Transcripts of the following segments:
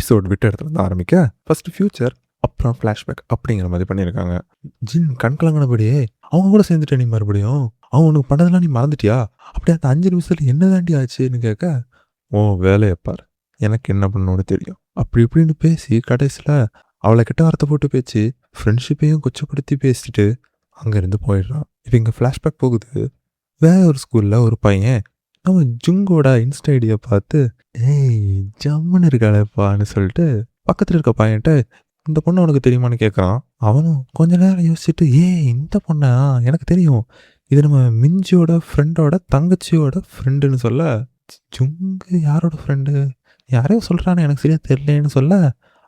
Episode விட்ட இடத்துல இருந்து ஆரம்பிக்க ஃபர்ஸ்ட் ஃபியூச்சர் அப்புறம் ஃப்ளாஷ்பேக் அப்படிங்கிற மாதிரி பண்ணியிருக்காங்க. ஜின் கண்கலங்கினபடியே அவங்க கூட சேர்ந்துட்ட நீ மறுபடியும் அவன் உனக்கு பண்ணதெல்லாம் நீ மறந்துட்டியா? அப்படியே அந்த 5 நிமிஷத்துல என்ன தாண்டி ஆச்சுன்னு கேட்க, ஓ வேலையை பாரு, எனக்கு என்ன பண்ணணும்னு தெரியும் அப்படி இப்படின்னு பேசி கடைசியில் அவளை கிட்ட வார்த்தை போட்டு பேச்சு ஃப்ரெண்ட்ஷிப்பையும் கொச்சப்படுத்தி பேசிட்டு அங்கேருந்து போயிடுறான். இப்போ இங்கே ஃப்ளாஷ்பேக் போகுது. வேற ஒரு ஸ்கூலில் ஒரு பையன் நம்ம ஜுங்கோட இன்ஸ்டா ஐடியை பார்த்து ஏய் ஜம்முன்னு இருக்காளேப்பான்னு சொல்லிட்டு பக்கத்தில் இருக்க பையன்ட்ட இந்த பொண்ணு உனக்கு தெரியுமான்னு கேட்குறான். அவனும் கொஞ்ச நேரம் யோசிச்சுட்டு இந்த பொண்ணா எனக்கு தெரியும், இது நம்ம மிஞ்சியோட ஃப்ரெண்டோட தங்கச்சியோட ஃப்ரெண்டுன்னு சொல்ல, ஜுங்கு யாரோட ஃப்ரெண்டு யாரையோ சொல்கிறான்னு எனக்கு சரியா தெரியலன்னு சொல்ல,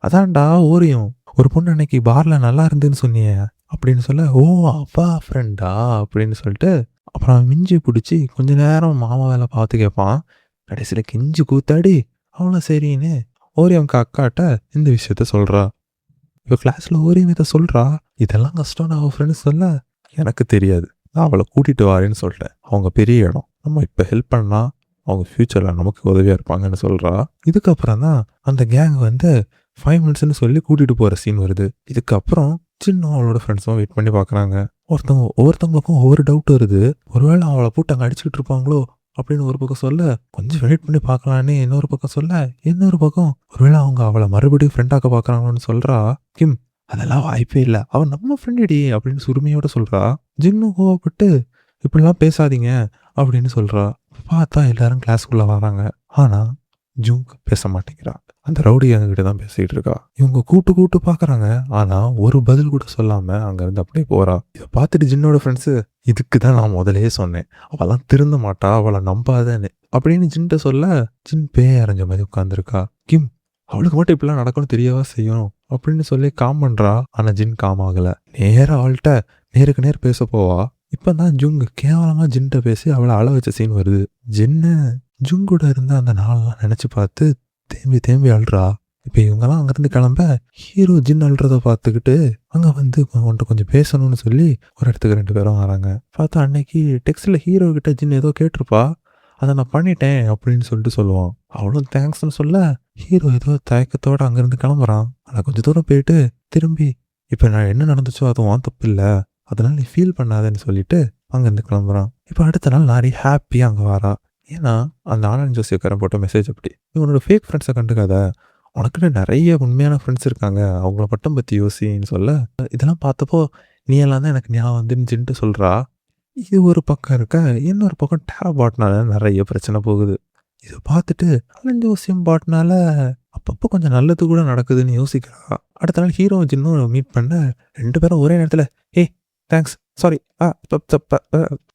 அதான்டா ஓரியும் ஒரு பொண்ணு அன்னைக்கு பார்ல நல்லா இருந்துன்னு சொன்னியே அப்படின்னு சொல்ல, ஓ அப்பா ஃப்ரெண்டா அப்படின்னு சொல்லிட்டு அப்புறம் மிஞ்சி பிடிச்சி கொஞ்ச நேரம் மாமா வேலை பார்த்து கேட்பான். கடைசியில் கெஞ்சி கூத்தாடி அவளை சரின்னு ஓரியம் அக்காட்ட இந்த விஷயத்த சொல்கிறா. இப்போ கிளாஸில் ஓரியம் இதை சொல்கிறா, இதெல்லாம் கஷ்டம் நான் அவள் ஃப்ரெண்ட்ஸ் சொல்ல, எனக்கு தெரியாது, நான் அவளை கூட்டிகிட்டு வரேன்னு சொல்லிட்டேன், அவங்க பெரிய இடம், நம்ம இப்போ ஹெல்ப் பண்ணால் அவங்க ஃப்யூச்சரில் நமக்கு உதவியாக இருப்பாங்கன்னு சொல்கிறா. இதுக்கப்புறம் தான் அந்த கேங் வந்து 5 மினிட்ஸ்ன்னு சொல்லி கூட்டிகிட்டு போகிற சீன் வருது. இதுக்கப்புறம் சின்ன அவளோட ஃப்ரெண்ட்ஸும் வெயிட் பண்ணி பார்க்குறாங்க. ஒவ்வொருத்தவங்களுக்கும் ஒவ்வொரு டவுட் வருது. ஒருவேளை அவளை போட்டு அங்கே அடிச்சுக்கிட்டு இருப்பாங்களோ அப்படின்னு ஒரு பக்கம் சொல்ல, கொஞ்சம் வெயிட் பண்ணி பார்க்கலான்னு இன்னொரு பக்கம் சொல்ல, இன்னொரு பக்கம் ஒருவேளை அவங்க அவளை மறுபடியும் ஃப்ரெண்டாக்க பார்க்குறாங்களோன்னு சொல்கிறா. கிம் அதெல்லாம் வாய்ப்பே இல்லை, அவன் நம்ம ஃப்ரெண்டுடி அப்படின்னு சுருமையோட சொல்கிறா. ஜின்னும் கோவப்பட்டு இப்படிலாம் பேசாதீங்க அப்படின்னு சொல்கிறா. பார்த்தா எல்லாரும் கிளாஸுக்குள்ளே வராங்க. ஆனால் ஜூங் பேச மாட்டேங்கிறா. அந்த ரவுடி எங்ககிட்ட தான் பேசிகிட்டு இருக்கா. இவங்க கூட்டு பார்க்குறாங்க. ஆனால் ஒரு பதில் கூட சொல்லாமல் அங்கேருந்து அப்படியே போகிறா. இதை பார்த்துட்டு ஜின்னோட ஃப்ரெண்ட்ஸு, இதுக்கு தான் நான் முதலே சொன்னேன், அவெல்லாம் திருந்த மாட்டா, அவளை நம்பாதேன்னு அப்படின்னு ஜின்ட்ட சொல்ல, ஜின் பேய் அரைஞ்ச மாதிரி உட்காந்துருக்கா. கிம் அவளுக்கு மட்டும் இப்படிலாம் நடக்கணும் தெரியவா செய்யும் அப்படின்னு சொல்லி காம் பண்ணுறா. ஆனால் ஜின் காம் ஆகலை. நேராக அவள்கிட்ட நேருக்கு நேர் பேச போவா. இப்போ தான் ஜுங் கேவலமாக ஜின்ட்ட பேசி அவளை அழ வச்ச சீன் வருது. ஜின்னு ஜுங்கூட இருந்த அந்த நாளெல்லாம் நினச்சி பார்த்து தேம்பி அழுறா. இப்போ இவங்கெல்லாம் அங்கேருந்து கிளம்ப ஹீரோ ஜின் அழுறதை பார்த்துக்கிட்டு அங்கே வந்து உன்ட்ட கொஞ்சம் பேசணும்னு சொல்லி ஒரு இடத்துக்கு 2 பேரும் வராங்க. பார்த்தா அன்னைக்கு டெக்ஸ்டில் ஹீரோ கிட்ட ஜின் ஏதோ கேட்டிருப்பா, அதை நான் பண்ணிட்டேன் அப்படின்னு சொல்லிட்டு சொல்லுவான். அவளும் தேங்க்ஸ்ன்னு சொல்ல ஹீரோ ஏதோ தயக்கத்தோடு அங்கேருந்து கிளம்புறான். ஆனால் கொஞ்சம் தூரம் போயிட்டு திரும்பி இப்போ நான் என்ன நடந்துச்சோ அதுவும் தப்பு இல்லை, அதனால நீ ஃபீல் பண்ணாதேன்னு சொல்லிட்டு அங்கேருந்து கிளம்புறான். இப்போ அடுத்த நாள் நாரி ஹாப்பியாக அங்கே வரா. ஏன்னா அந்த ஆனந்த் ஜோசியக்காரன் போட்ட மெசேஜ் அப்படி, இவனோட ஃபேக் ஃப்ரெண்ட்ஸை கண்டுக்காத, உனக்குன்னு நிறைய உண்மையான ஃப்ரெண்ட்ஸ் இருக்காங்க, அவங்கள மட்டும் பற்றி யோசின்னு சொல்ல, இதெல்லாம் பார்த்தப்போ நீ எல்லாம் தான் எனக்கு ஞாபகம் வந்துன்னு சொல்கிறா. இது ஒரு பக்கம் இருக்க, இன்னொரு பக்கம் டேரா பாட்னால நிறைய பிரச்சனை போகுது. இதை பார்த்துட்டு ஆனந்த் ஜோசியம் பாட்னால அப்பப்போ கொஞ்சம் நல்லது கூட நடக்குதுன்னு யோசிக்கிறா. அடுத்த நாள் ஹீரோ ஜின்னும் மீட் பண்ண 2 பேரும் ஒரே நேரத்தில் தேங்க்ஸ் சாரி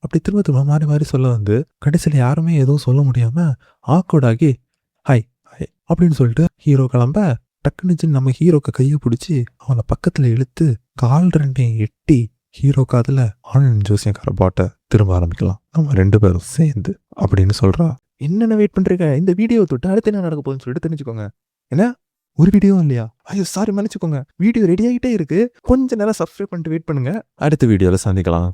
அப்படி திரும்ப மாறி சொல்ல வந்து கடைசியில் யாருமே எதுவும் சொல்ல முடியாமல் ஆக்வர்டாகி ஹாய் அப்படின்னு சொல்லிட்டு ஹீரோ கிளம்ப, டக்குன்னு ஜின் நம்ம ஹீரோக்கு கையை பிடிச்சி அவனை பக்கத்தில் இழுத்து கால் 2 எட்டி ஹீரோ காதில் ஆனந்த் ஜோசியக்கார பாட்டை திரும்ப ஆரம்பிக்கலாம் நம்ம 2 பேரும் சேர்ந்து அப்படின்னு சொல்கிறா. என்னென்ன வெயிட் பண்ணுறீங்க, இந்த வீடியோ தொட்டு அடுத்து என்ன நடக்க போகுதுன்னு சொல்லிட்டு தெரிஞ்சுக்கோங்க. என்ன ஒரு வீடியோ இல்லையா? ஐயோ சாரி மன்னிச்சுக்கோங்க, வீடியோ ரெடி ஆகிட்டே இருக்கு, கொஞ்ச நேரம் சப்ஸ்கிரைப் பண்ணிட்டு வெயிட் பண்ணுங்க, அடுத்த வீடியோவில் சந்திக்கலாம்.